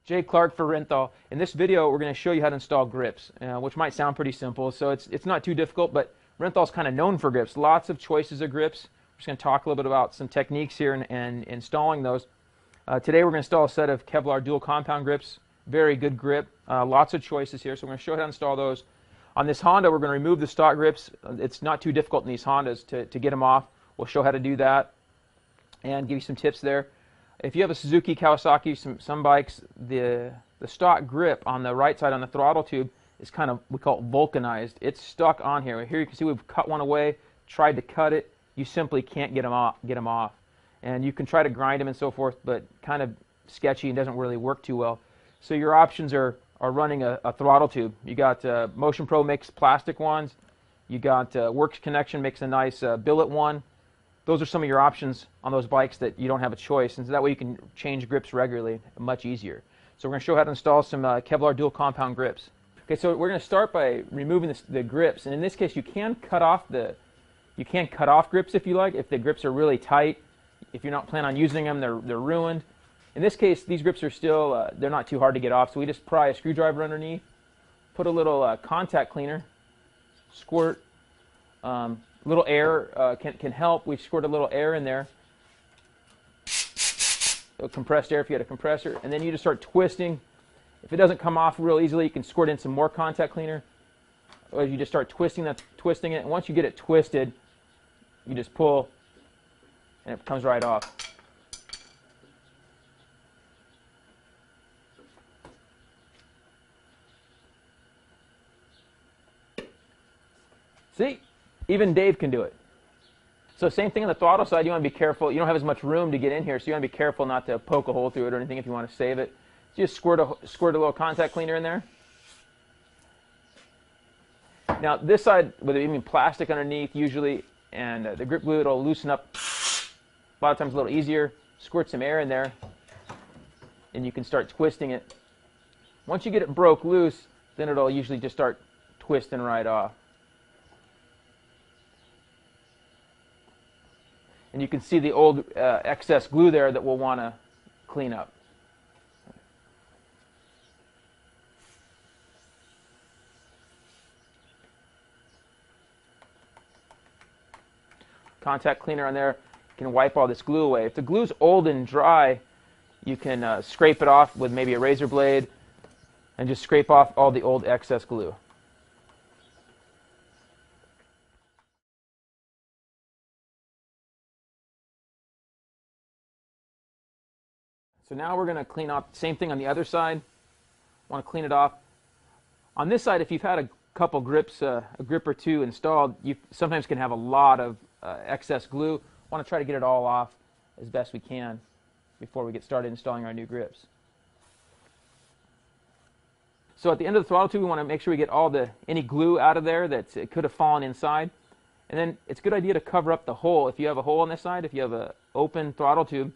Jay Clark for Renthal. In this video, we're going to show you how to install grips, which might sound pretty simple. So it's not too difficult, but Renthal's kind of known for grips. Lots of choices of grips. We're just going to talk a little bit about some techniques here and installing those. Today, we're going to install a set of Kevlar dual compound grips. Very good grip. Lots of choices here. So we're going to show you how to install those. On this Honda, we're going to remove the stock grips. It's not too difficult in these Hondas to get them off. We'll show how to do that and give you some tips there. If you have a Suzuki, Kawasaki, some bikes, the stock grip on the right side on the throttle tube is kind of, we call it vulcanized. It's stuck on here. Here you can see we've cut one away, tried to cut it. You simply can't get them off. And you can try to grind them and so forth, but kind of sketchy and doesn't really work too well. So your options are running a throttle tube. You got Motion Pro makes plastic ones. You got Works Connection makes a nice billet one. Those are some of your options on those bikes that you don't have a choice, and so that way you can change grips regularly, much easier. So we're going to show how to install some Kevlar dual compound grips. Okay, so we're going to start by removing the grips, and in this case you can cut off grips if you like, if the grips are really tight. If you're not planning on using them, they're ruined. In this case, these grips are still, they're not too hard to get off, so we just pry a screwdriver underneath, put a little contact cleaner, squirt. Little air can help. We've squirted a little air in there. So compressed air if you had a compressor. And then you just start twisting. If it doesn't come off real easily, you can squirt in some more contact cleaner. Or you just start twisting it. And once you get it twisted, you just pull and it comes right off. See? Even Dave can do it. So same thing on the throttle side. You want to be careful. You don't have as much room to get in here, so you want to be careful not to poke a hole through it or anything if you want to save it. So just squirt a little contact cleaner in there. Now this side, with even plastic underneath usually, and the grip glue, it'll loosen up a lot of times a little easier. Squirt some air in there, and you can start twisting it. Once you get it broke loose, then it'll usually just start twisting right off. And you can see the old excess glue there that we'll want to clean up. Contact cleaner on there can wipe all this glue away. If the glue's old and dry, you can scrape it off with maybe a razor blade and just scrape off all the old excess glue. So now we're going to clean off, same thing on the other side. Want to clean it off. On this side, if you've had a couple grips, a grip or two installed, you sometimes can have a lot of excess glue. Want to try to get it all off as best we can before we get started installing our new grips. So at the end of the throttle tube, we want to make sure we get any glue out of there that it could have fallen inside. And then it's a good idea to cover up the hole. If you have a hole on this side, if you have an open throttle tube,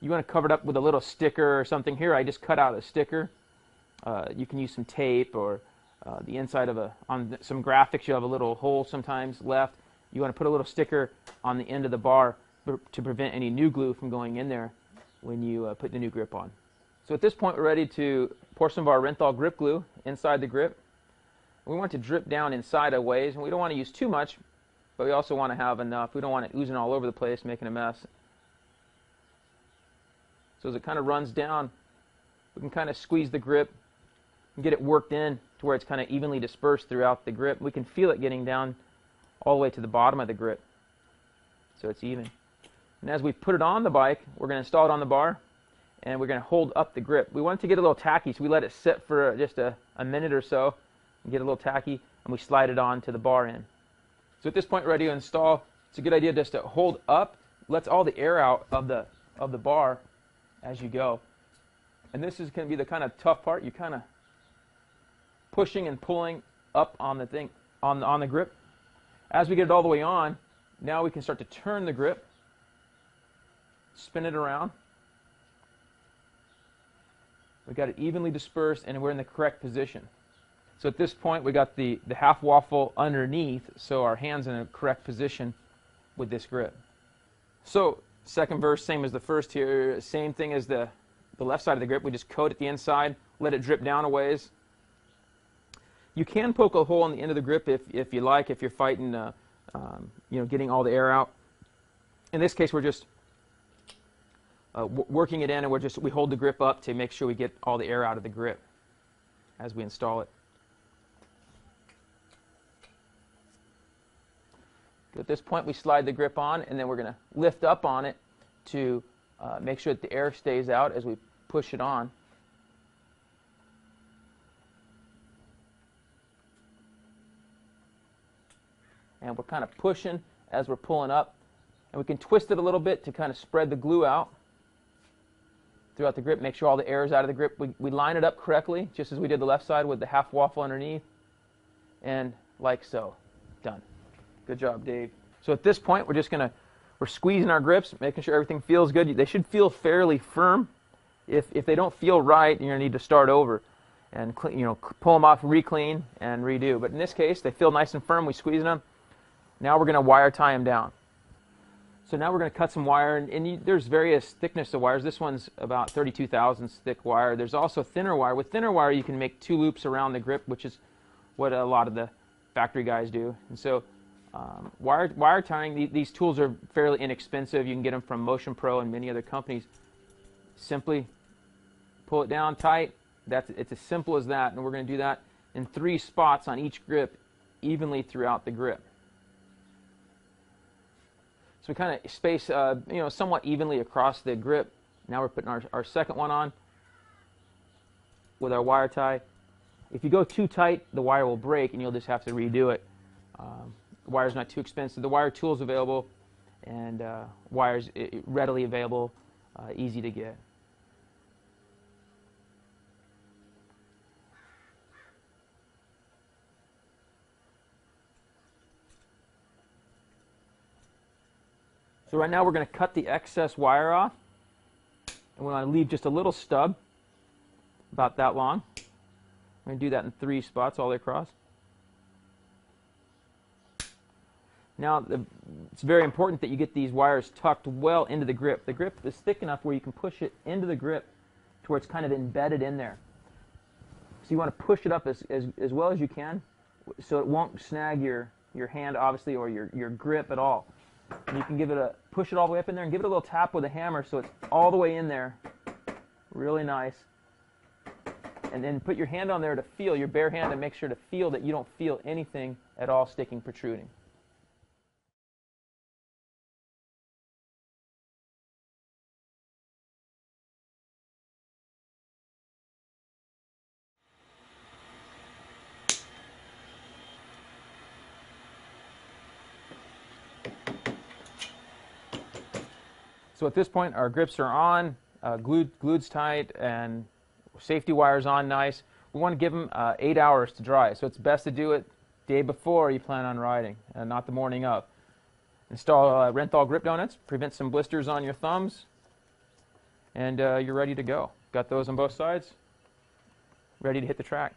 you want to cover it up with a little sticker or something. Here I just cut out a sticker. You can use some tape or the inside of on some graphics you have a little hole sometimes left. You want to put a little sticker on the end of the bar to prevent any new glue from going in there when you put the new grip on. So at this point we're ready to pour some of our Renthal grip glue inside the grip. We want it to drip down inside a ways, and we don't want to use too much, but we also want to have enough. We don't want it oozing all over the place, making a mess. So as it kind of runs down, we can kind of squeeze the grip and get it worked in to where it's kind of evenly dispersed throughout the grip. We can feel it getting down all the way to the bottom of the grip, so it's even. And as we put it on the bike, we're going to install it on the bar, and we're going to hold up the grip. We want it to get a little tacky, so we let it sit for just a minute or so and get a little tacky, and we slide it on to the bar end. So at this point, we're ready to install. It's a good idea just to hold up, lets all the air out of the bar as you go. And this is going to be the kind of tough part. You're kind of pushing and pulling up on the thing, on the grip. As we get it all the way on, now we can start to turn the grip, spin it around. We got it evenly dispersed and we're in the correct position. So at this point we got the half waffle underneath, so our hand's in a correct position with this grip. So second verse, same as the first here, same thing as the the left side of the grip, we just coat it the inside, let it drip down a ways. You can poke a hole in the end of the grip if you like, if you're fighting, getting all the air out. In this case, we're just working it in, and we hold the grip up to make sure we get all the air out of the grip as we install it. At this point, we slide the grip on, and then we're going to lift up on it to make sure that the air stays out as we push it on. And we're kind of pushing as we're pulling up. And we can twist it a little bit to kind of spread the glue out throughout the grip, make sure all the air is out of the grip. We line it up correctly, just as we did the left side with the half waffle underneath. And like so. Done. Good job, Dave. So at this point, we're squeezing our grips, making sure everything feels good. They should feel fairly firm. If they don't feel right, you're going to need to start over and pull them off, re-clean, and redo. But in this case, they feel nice and firm. We squeeze them. Now we're going to wire tie them down. So now we're going to cut some wire, and there's various thickness of wires. This one's about 32 thousandths thick wire. There's also thinner wire. With thinner wire, you can make 2 loops around the grip, which is what a lot of the factory guys do. And so wire tying, these tools are fairly inexpensive. You can get them from Motion Pro and many other companies. Simply pull it down tight. It's as simple as that, and we're going to do that in 3 spots on each grip, evenly throughout the grip. So we kind of space, somewhat evenly across the grip. Now we're putting our second one on with our wire tie. If you go too tight, the wire will break, and you'll just have to redo it. The wire's not too expensive. The wire tool's available, and wire's readily available, easy to get. So right now we're going to cut the excess wire off, and we want to leave just a little stub, about that long. We're going to do that in 3 spots all the way across. Now it's very important that you get these wires tucked well into the grip. The grip is thick enough where you can push it into the grip to where it's kind of embedded in there. So you want to push it up as well as you can so it won't snag your hand, obviously, or your grip at all. And you can push it all the way up in there and give it a little tap with a hammer so it's all the way in there. Really nice. And then put your hand on there to feel, your bare hand, and make sure to feel that you don't feel anything at all sticking, protruding. So at this point, our grips are on, glued's tight, and safety wire's on nice. We want to give them 8 hours to dry, so it's best to do it the day before you plan on riding, and not the morning of. Install Renthal grip donuts, prevent some blisters on your thumbs, and you're ready to go. Got those on both sides, ready to hit the track.